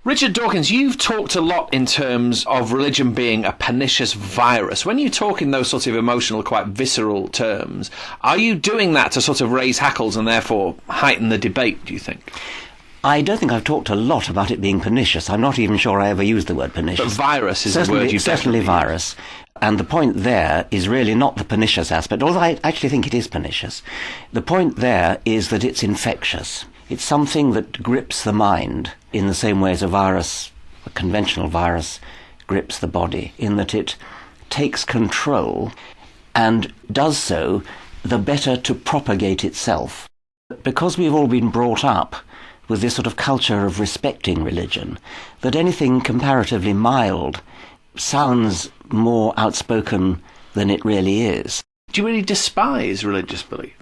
Richard Dawkins, you've talked a lot in terms of religion being a pernicious virus. When you talk in those sorts of emotional, quite visceral terms, are you doing that to sort of raise hackles and therefore heighten the debate, do you think? I don't think I've talked a lot about it being pernicious. I'm not even sure I ever used the word pernicious. But virus is the word you've certainly virus. And the point there is really not the pernicious aspect, although I actually think it is pernicious. The point there is that it's infectious. It's something that grips the mind in the same way as a conventional virus, grips the body, in that it takes control and does so the better to propagate itself. Because we've all been brought up with this sort of culture of respecting religion, that anything comparatively mild sounds more outspoken than it really is. Do you really despise religious belief?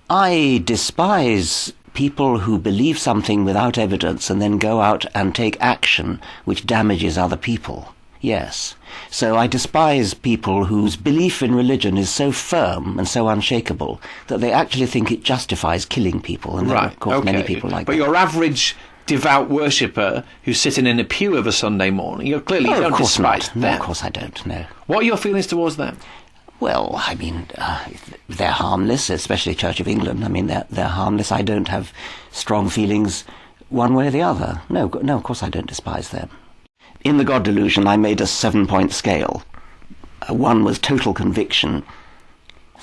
I despise people who believe something without evidence and then go out and take action which damages other people. Yes. So I despise people whose belief in religion is so firm and so unshakable that they actually think it justifies killing people. And there are, of course, many people like that. But your average devout worshipper who's sitting in a pew of a Sunday morning, you don't despise them. No, of course I don't, no. What are your feelings towards them? Well, I mean, they're harmless, especially Church of England. I mean, they're harmless. I don't have strong feelings one way or the other. No, of course I don't despise them. In the God Delusion, I made a 7-point scale. 1 was total conviction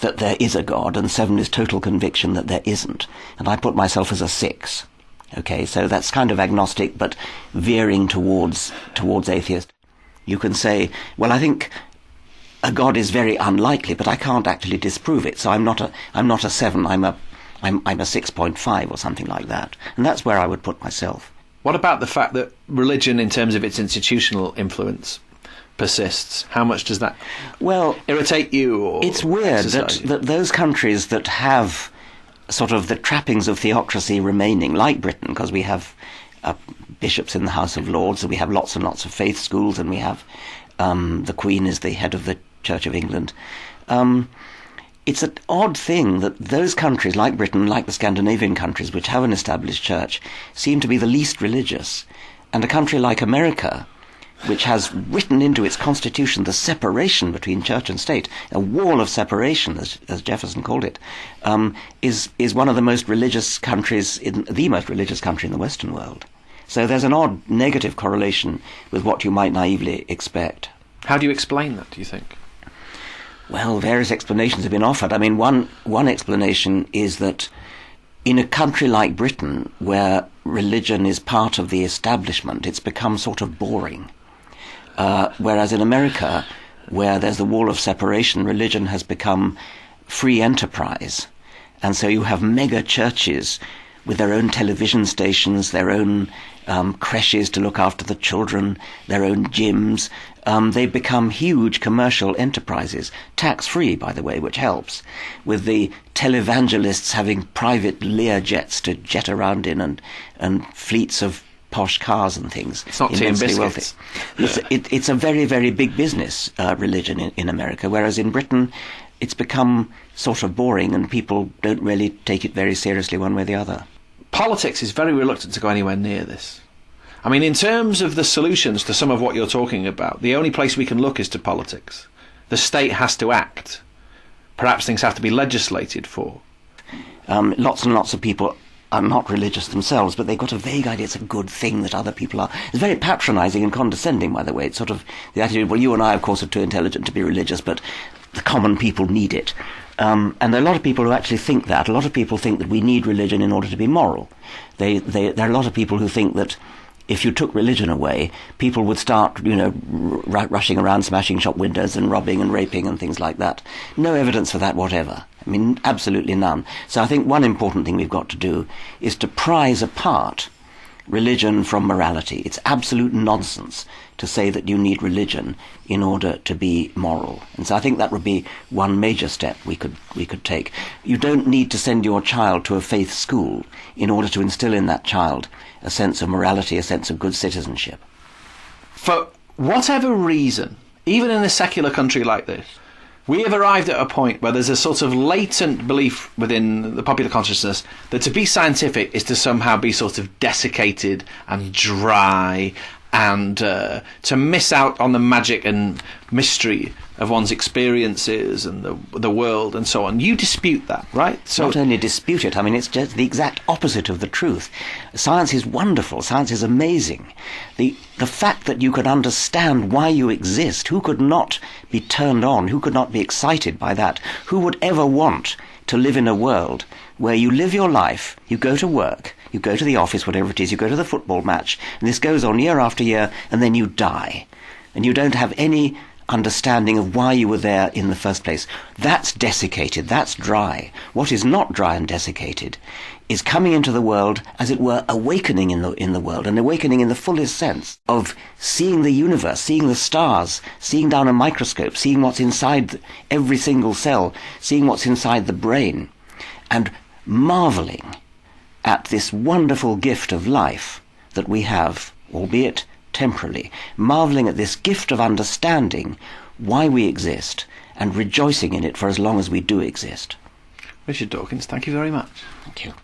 that there is a God, and 7 is total conviction that there isn't. And I put myself as a 6. Okay, so that's kind of agnostic, but veering towards atheist. You can say, well, I think a God is very unlikely, but I can't actually disprove it. So I'm not a 7. I'm a 6.5 or something like that. And that's where I would put myself. What about the fact that religion, in terms of its institutional influence, persists? How much does that irritate you? Or it's weird that those countries that have sort of the trappings of theocracy remaining, like Britain, because we have bishops in the House of Lords, and we have lots and lots of faith schools, and we have the Queen is the head of the Church of England. It's an odd thing that those countries, like Britain, like the Scandinavian countries, which have an established church, seem to be the least religious. And a country like America, which has written into its constitution the separation between church and state, a wall of separation, as Jefferson called it, is one of the most religious countries, the most religious country in the Western world. So there's an odd negative correlation with what you might naively expect. How do you explain that, do you think? Well, various explanations have been offered. I mean, one explanation is that in a country like Britain, where religion is part of the establishment, it's become sort of boring. Whereas in America, where there's the wall of separation, religion has become free enterprise. And so you have mega churches with their own television stations, their own creches to look after the children, their own gyms. They've become huge commercial enterprises, tax-free, by the way, which helps, with the televangelists having private Lear jets to jet around in and fleets of posh cars and things. It's not tea and biscuits. It's a very, very big business, religion in America, whereas in Britain it's become sort of boring and people don't really take it very seriously one way or the other. Politics is very reluctant to go anywhere near this. I mean, in terms of the solutions to some of what you're talking about, the only place we can look is to politics. The state has to act. Perhaps things have to be legislated for. Lots and lots of people are not religious themselves, but they've got a vague idea it's a good thing that other people are. It's very patronising and condescending, by the way. It's sort of the attitude, well, you and I, of course, are too intelligent to be religious, but the common people need it. And there are a lot of people who actually think that. A lot of people think that we need religion in order to be moral. There are a lot of people who think that if you took religion away, people would start, rushing around, smashing shop windows and robbing and raping and things like that. No evidence for that whatever. I mean, absolutely none. So I think one important thing we've got to do is to prize apart religion from morality. It's absolute nonsense to say that you need religion in order to be moral. And so I think that would be one major step we could take. You don't need to send your child to a faith school in order to instill in that child a sense of morality, a sense of good citizenship. For whatever reason, even in a secular country like this, We have arrived at a point where there's a sort of latent belief within the popular consciousness that to be scientific is to somehow be sort of desiccated and dry, and to miss out on the magic and mystery of one's experiences and the world and so on. You dispute that, right? So, not only dispute it, I mean, it's just the exact opposite of the truth. Science is wonderful. Science is amazing. The fact that you can understand why you exist, who could not be turned on, who could not be excited by that? Who would ever want to live in a world where you live your life, you go to work, you go to the office, whatever it is, you go to the football match, and this goes on year after year, and then you die, and you don't have any understanding of why you were there in the first place? That's desiccated, that's dry. What is not dry and desiccated is coming into the world, as it were, awakening in the world, and awakening in the fullest sense of seeing the universe, seeing the stars, seeing down a microscope, seeing what's inside every single cell, seeing what's inside the brain, and marveling at this wonderful gift of life that we have, albeit temporarily, marveling at this gift of understanding why we exist and rejoicing in it for as long as we do exist. Richard Dawkins, thank you very much. Thank you.